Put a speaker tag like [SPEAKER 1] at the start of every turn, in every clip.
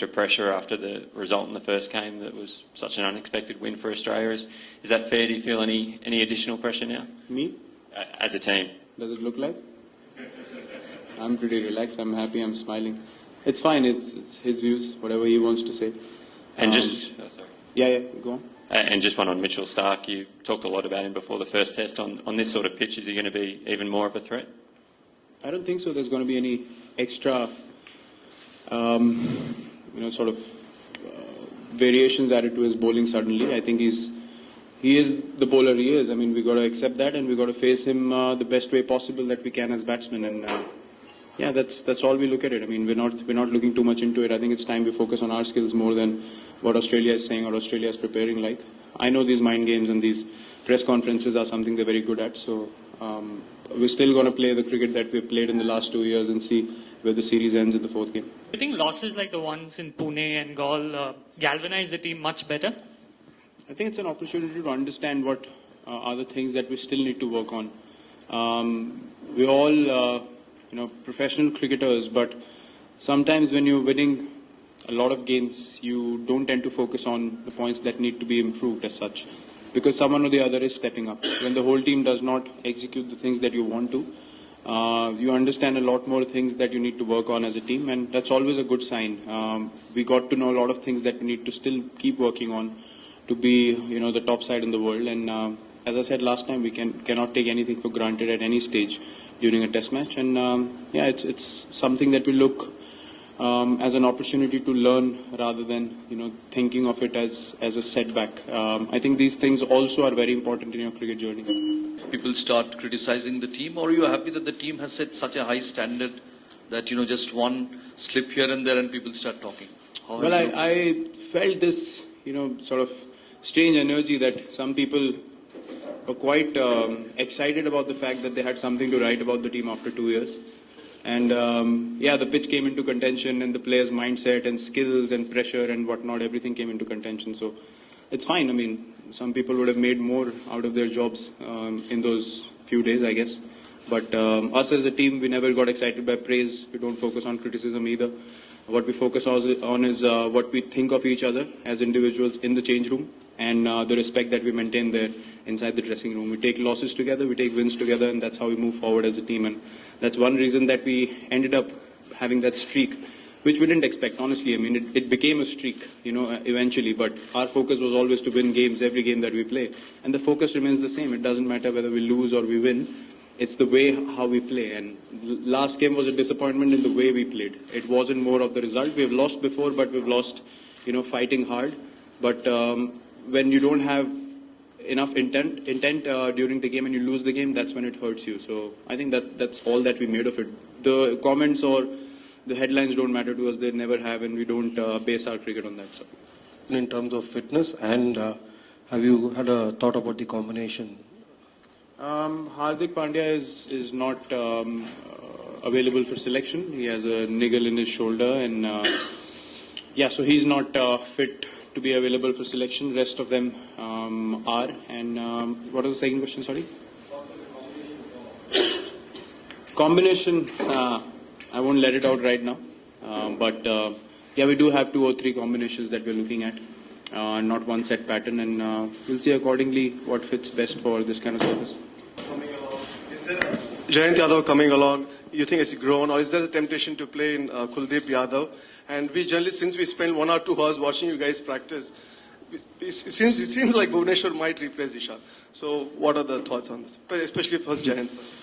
[SPEAKER 1] extra pressure after the result in the first game that was such an unexpected win for Australia. Is that fair? Do you feel any additional pressure now?
[SPEAKER 2] Me?
[SPEAKER 1] As a team?
[SPEAKER 2] Does it look like? I'm pretty relaxed. I'm happy. I'm smiling. It's fine. It's his views, whatever he wants to say.
[SPEAKER 1] And
[SPEAKER 2] sorry. Yeah, go on.
[SPEAKER 1] And just one on Mitchell Starc. You talked a lot about him before the first test. On this sort of pitch, is he going to be even more of a threat?
[SPEAKER 2] I don't think so. There's going to be any extra, variations added to his bowling suddenly. I think he is the bowler he is. I mean, we got to accept that, and we got to face him the best way possible that we can as batsmen. And that's all we look at it. I mean, we're not looking too much into it. I think it's time we focus on our skills more than what Australia is saying or Australia is preparing like. I know these mind games and these press conferences are something they're very good at. So we're still going to play the cricket that we've played in the last 2 years and see where the series ends in the fourth game.
[SPEAKER 3] I think losses like the ones in Pune and Gaul galvanize the team much better.
[SPEAKER 2] I think it's an opportunity to understand what are the things that we still need to work on. We're all professional cricketers, but sometimes when you're winning a lot of games, you don't tend to focus on the points that need to be improved as such, because someone or the other is stepping up. When the whole team does not execute the things that you want to, you understand a lot more things that you need to work on as a team, and that's always a good sign. We got to know a lot of things that we need to still keep working on to be, the top side in the world. And as I said last time, we cannot take anything for granted at any stage during a test match. And it's something that we look as an opportunity to learn rather than thinking of it as a setback. I think these things also are very important in your cricket journey.
[SPEAKER 4] People start criticizing the team, or are you happy that the team has set such a high standard that just one slip here and there and people start talking?
[SPEAKER 2] Well, I felt this sort of strange energy that some people were quite excited about the fact that they had something to write about the team after 2 years. And the pitch came into contention, and the players' mindset and skills and pressure and whatnot, everything came into contention. So it's fine. I mean, some people would have made more out of their jobs in those few days, I guess. But us as a team, we never got excited by praise. We don't focus on criticism either. What we focus on is what we think of each other as individuals in the change room, and the respect that we maintain there inside the dressing room. We take losses together, we take wins together, and that's how we move forward as a team. And that's one reason that we ended up having that streak, which we didn't expect, honestly. I mean, it became a streak, eventually. But our focus was always to win games, every game that we play. And the focus remains the same. It doesn't matter whether we lose or we win. It's the way how we play. And last game was a disappointment in the way we played. It wasn't more of the result. We've lost before, but we've lost, fighting hard. But when you don't have enough intent during the game and you lose the game, that's when it hurts you. So I think that's all that we made of it. The comments or the headlines don't matter to us. They never have, and we don't base our cricket on that. So.
[SPEAKER 5] In terms of fitness, and have you had a thought about the combination?
[SPEAKER 2] Hardik Pandya is not available for selection. He has a niggle in his shoulder, and so he's not fit to be available for selection. Rest of them are. And what was the second question? Sorry. Combination. I won't let it out right now. But we do have 2 or 3 combinations that we're looking at. Not one set pattern, and we'll see accordingly what fits best for this kind of surface.
[SPEAKER 6] Jayant Yadav coming along, you think has he grown, or is there a temptation to play in Kuldeep Yadav? And we generally, since we spend 1 or 2 hours watching you guys practice, it seems like Bhuvneshwar might replace Ishan. So what are the thoughts on this, especially first Jayant first?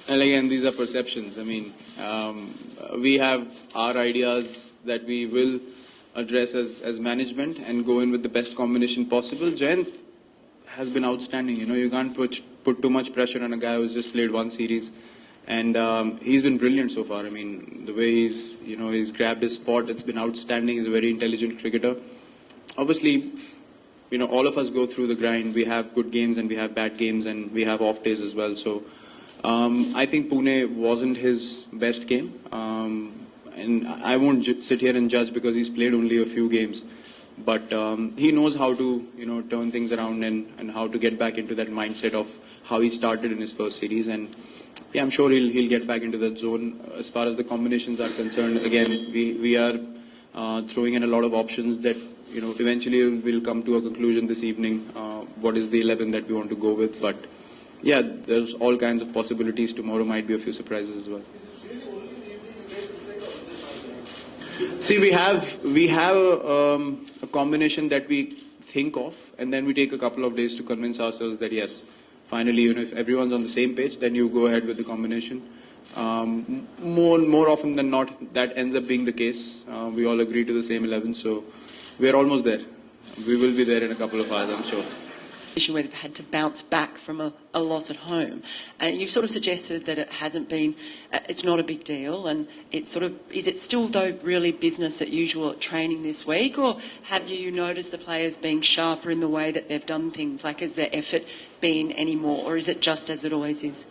[SPEAKER 2] And again, these are perceptions. I mean, we have our ideas that we will address as management and go in with the best combination possible. Jayant has been outstanding. You can't put too much pressure on a guy who's just played 1 series. And he's been brilliant so far. I mean, the way he's grabbed his spot, it's been outstanding. He's a very intelligent cricketer. Obviously, all of us go through the grind. We have good games and we have bad games and we have off days as well. So I think Pune wasn't his best game. And I won't sit here and judge because he's played only a few games. But he knows how to, turn things around and how to get back into that mindset of how he started in his first series. And I'm sure he'll get back into that zone. As far as the combinations are concerned, again, we are throwing in a lot of options that, eventually we'll come to a conclusion this evening. What is the 11 that we want to go with? But yeah, there's all kinds of possibilities. Tomorrow might be a few surprises as well. See, we have a combination that we think of, and then we take a couple of days to convince ourselves that yes, finally, if everyone's on the same page, then you go ahead with the combination. More often than not, that ends up being the case. We all agree to the same 11, so we're almost there. We will be there in a couple of hours, I'm sure.
[SPEAKER 7] Where they've had to bounce back from a loss at home, and you've sort of suggested that it hasn't been, it's not a big deal, and it's sort of, is it still though really business as usual at training this week, or have you noticed the players being sharper in the way that they've done things? Like, has their effort been any more, or is it just as it always is?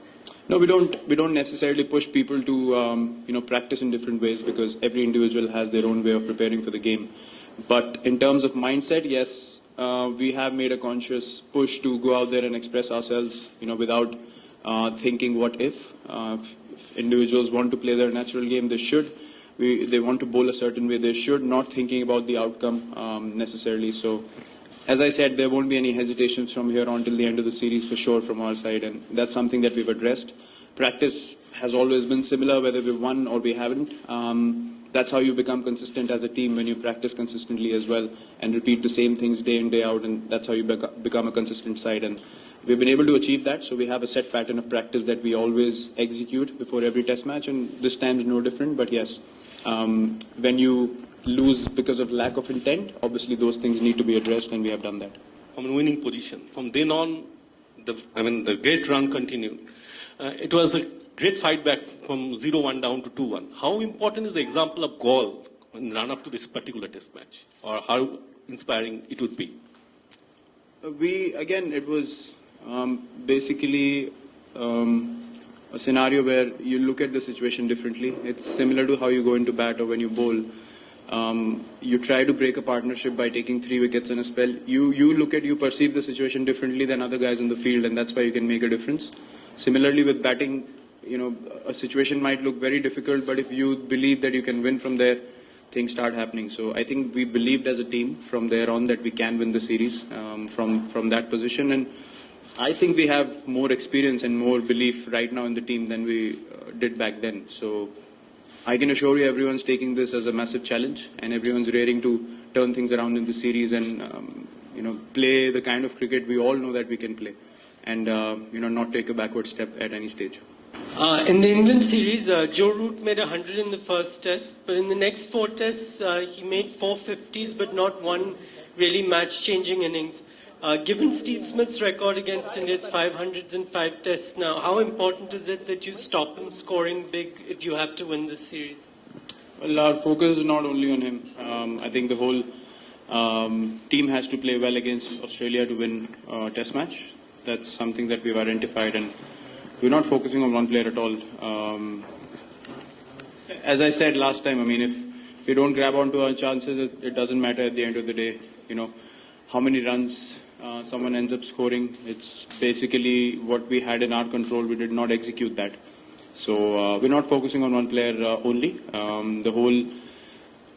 [SPEAKER 2] No, we don't necessarily push people to practice in different ways, because every individual has their own way of preparing for the game. But in terms of mindset, yes. We have made a conscious push to go out there and express ourselves, without thinking what if. If individuals want to play their natural game, they should. They want to bowl a certain way, they should, not thinking about the outcome necessarily. So, as I said, there won't be any hesitations from here on till the end of the series for sure from our side, and that's something that we've addressed. Practice has always been similar, whether we won or we haven't. That's how you become consistent as a team, when you practice consistently as well and repeat the same things day in, day out, and that's how you become a consistent side. And we've been able to achieve that, so we have a set pattern of practice that we always execute before every test match, and this time is no different. But yes, when you lose because of lack of intent, obviously those things need to be addressed, and we have done that.
[SPEAKER 8] From a winning position. From then on, the great run continued. It was a great fight back from 0-1 down to 2-1. How important is the example of Gaul in run-up to this particular test match? Or how inspiring it would be?
[SPEAKER 2] It was basically a scenario where you look at the situation differently. It's similar to how you go into bat or when you bowl. You try to break a partnership by taking 3 wickets in a spell. You perceive the situation differently than other guys in the field, and that's why you can make a difference. Similarly with batting, a situation might look very difficult, but if you believe that you can win from there, things start happening. So I think we believed as a team from there on that we can win the series from that position, and I think we have more experience and more belief right now in the team than we did back then. So I can assure you everyone's taking this as a massive challenge, and everyone's raring to turn things around in the series and play the kind of cricket we all know that we can play, and not take a backward step at any stage.
[SPEAKER 9] In the England series, Joe Root made 100 in the first test, but in the next 4 tests, he made 4 50s, but not one really match-changing innings. Given Steve Smith's record against India, it's 500s in 5 tests now, how important is it that you stop him scoring big if you have to win this series?
[SPEAKER 2] Well, our focus is not only on him. I think the whole team has to play well against Australia to win a test match. That's something that we've identified, and we're not focusing on one player at all. As I said last time, if we don't grab onto our chances, it doesn't matter at the end of the day, how many runs someone ends up scoring. It's basically what we had in our control. We did not execute that. So we're not focusing on one player only. The whole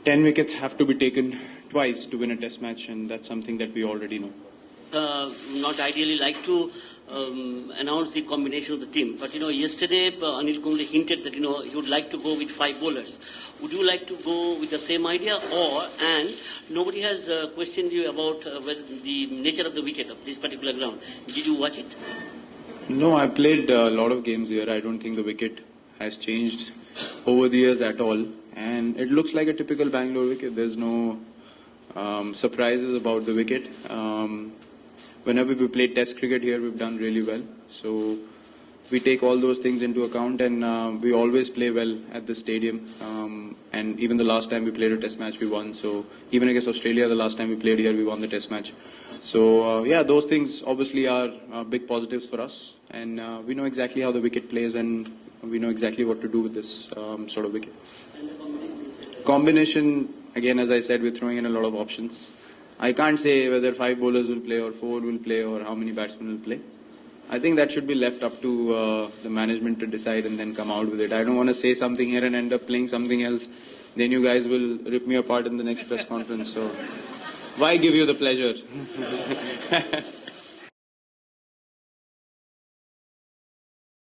[SPEAKER 2] 10 wickets have to be taken twice to win a test match, and that's something that we already know.
[SPEAKER 10] Not ideally like to announce the combination of the team, but yesterday Anil Kumble hinted that he would like to go with 5 bowlers. Would you like to go with the same idea, and nobody has questioned you about the nature of the wicket of this particular ground? Did you watch it?
[SPEAKER 2] No, I played a lot of games here. I don't think the wicket has changed over the years at all, and it looks like a typical Bangalore wicket. There's no surprises about the wicket. Whenever we play test cricket here, we've done really well. So we take all those things into account, and we always play well at the stadium. And even the last time we played a test match, we won. So even against Australia, the last time we played here, we won the test match. So those things obviously are big positives for us. And we know exactly how the wicket plays, and we know exactly what to do with this sort of wicket. Combination, again, as I said, we're throwing in a lot of options. I can't say whether 5 bowlers will play or 4 will play or how many batsmen will play. I think that should be left up to the management to decide and then come out with it. I don't want to say something here and end up playing something else then you guys will rip me apart in the next press conference. So why give you the pleasure?